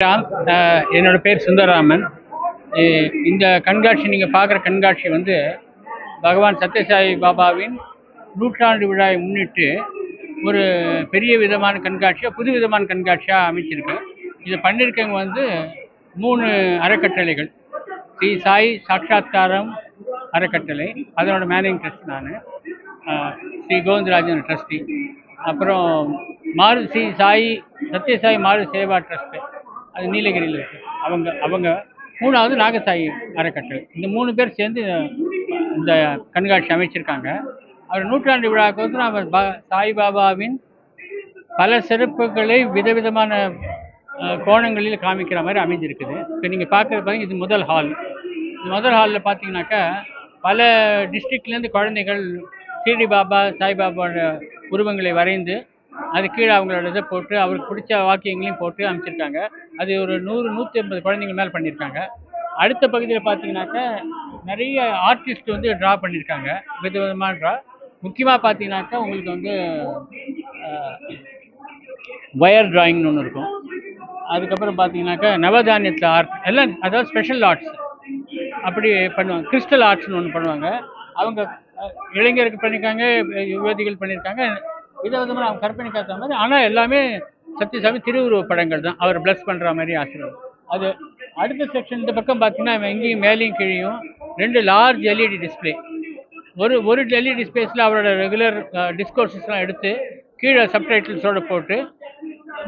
ராம், என்னோட பேர் சுந்தரராமன். இந்த கண்காட்சி நீங்கள் பார்க்குற கண்காட்சி வந்து பகவான் சத்யசாயி பாபாவின் நூற்றாண்டு விழாவை முன்னிட்டு ஒரு பெரிய விதமான கண்காட்சியாக புது விதமான கண்காட்சியாக அமைச்சிருக்கு. இதை பண்ணியிருக்கவங்க வந்து 3 அறக்கட்டளைகள். ஸ்ரீ சாய் சாட்சாத்காரம் அறக்கட்டளை, அதனோட மேனேஜிங் ட்ரஸ்ட் நான். ஸ்ரீ கோவிந்தராஜன் ட்ரஸ்டி. அப்புறம் ஸ்ரீ சாய் சத்யசாய் மாரு சேவா ட்ரஸ்ட்டு, அது நீலகிரியில் இருக்குது. அவங்க 3வது நாகசாயி அறக்கட்டளை. இந்த 3 பேர் சேர்ந்து இந்த கண்காட்சி அமைச்சிருக்காங்க. அவர் நூற்றாண்டு விழாவுக்கு வந்து நம்ம சாய்பாபாவின் பல சிறப்புகளை விதவிதமான கோணங்களில் காமிக்கிற மாதிரி அமைஞ்சிருக்குது. இப்போ நீங்கள் பார்க்குறது இது முதல் ஹால். இந்த முதல் ஹாலில் பார்த்தீங்கன்னாக்கா பல டிஸ்ட்ரிக்ட்லேருந்து குழந்தைகள் ஷிரடி பாபா சாய்பாபாவோட உருவங்களை வரைந்து அது கீழே அவங்களோட இதை போட்டு அவருக்கு பிடிச்ச வாக்கியங்களையும் போட்டு அமைச்சிருக்காங்க. அது ஒரு 100-150 குழந்தைங்க மேலே பண்ணியிருக்காங்க. அடுத்த பகுதியில் பார்த்தீங்கன்னாக்கா நிறைய ஆர்டிஸ்ட் வந்து ட்ரா பண்ணியிருக்காங்க, விதவிதமான ட்ரா. முக்கியமாக பார்த்தீங்கன்னாக்கா உங்களுக்கு வந்து வயர் டிராயிங்னு ஒன்று இருக்கும். அதுக்கப்புறம் பார்த்தீங்கன்னாக்கா நவதானியத்தில் ஆர்ட் எல்லாம், அதாவது ஸ்பெஷல் ஆர்ட்ஸ் அப்படி பண்ணுவாங்க. கிறிஸ்டல் ஆர்ட்ஸ்னு ஒன்று பண்ணுவாங்க. அவங்க இளைஞருக்கு பண்ணியிருக்காங்க, யுவதிகள் பண்ணியிருக்காங்க. விதவிதமாக அவங்க கற்பனை காத்த மாதிரி. ஆனால் எல்லாமே சத்யசாமி திருவுருவ படங்கள் தான், அவர் ப்ளஸ் பண்ணுற மாதிரி ஆசீர்வாதம். அது அடுத்த செக்ஷன் இந்த பக்கம் பார்த்தீங்கன்னா எங்கேயும் மேலேயும் கீழேயும் 2 லார்ஜ் எல்இடி டிஸ்பிளே. ஒரு எல்இடி டிஸ்பிளேஸில் அவரோட ரெகுலர் டிஸ்கோர்ஸஸ்லாம் எடுத்து கீழே சப்டைட்டில்ஸோடு போட்டு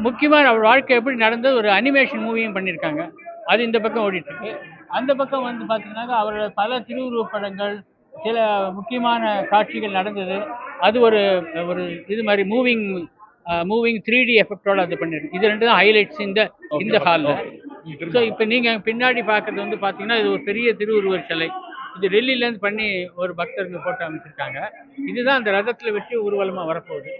முக்கியமாக அவர் வாழ்க்கை எப்படி நடந்தது ஒரு அனிமேஷன் மூவியும் பண்ணியிருக்காங்க. அது இந்த பக்கம் ஓடிட்டுருக்கு. அந்த பக்கம் வந்து பார்த்தீங்கன்னாக்கா அவரோட பல திருவுருவ படங்கள், சில முக்கியமான காட்சிகள் நடந்தது. அது ஒரு ஒரு இது மாதிரி மூவிங் 3D எஃபெக்டோடு அது பண்ணியிருக்கு. இது 2 தான் ஹைலைட்ஸ் இந்த ஹாலில். ஸோ இப்போ நீங்கள் பின்னாடி பார்க்குறது வந்து பார்த்தீங்கன்னா இது ஒரு பெரிய திருவுருவர் சிலை. இது டெல்லியிலேருந்து பண்ணி ஒரு பக்தருக்கு போட்டு அமைச்சிருக்காங்க. இதுதான் அந்த ரதத்தில் வச்சு ஊர்வலமாக வரப்போகுது.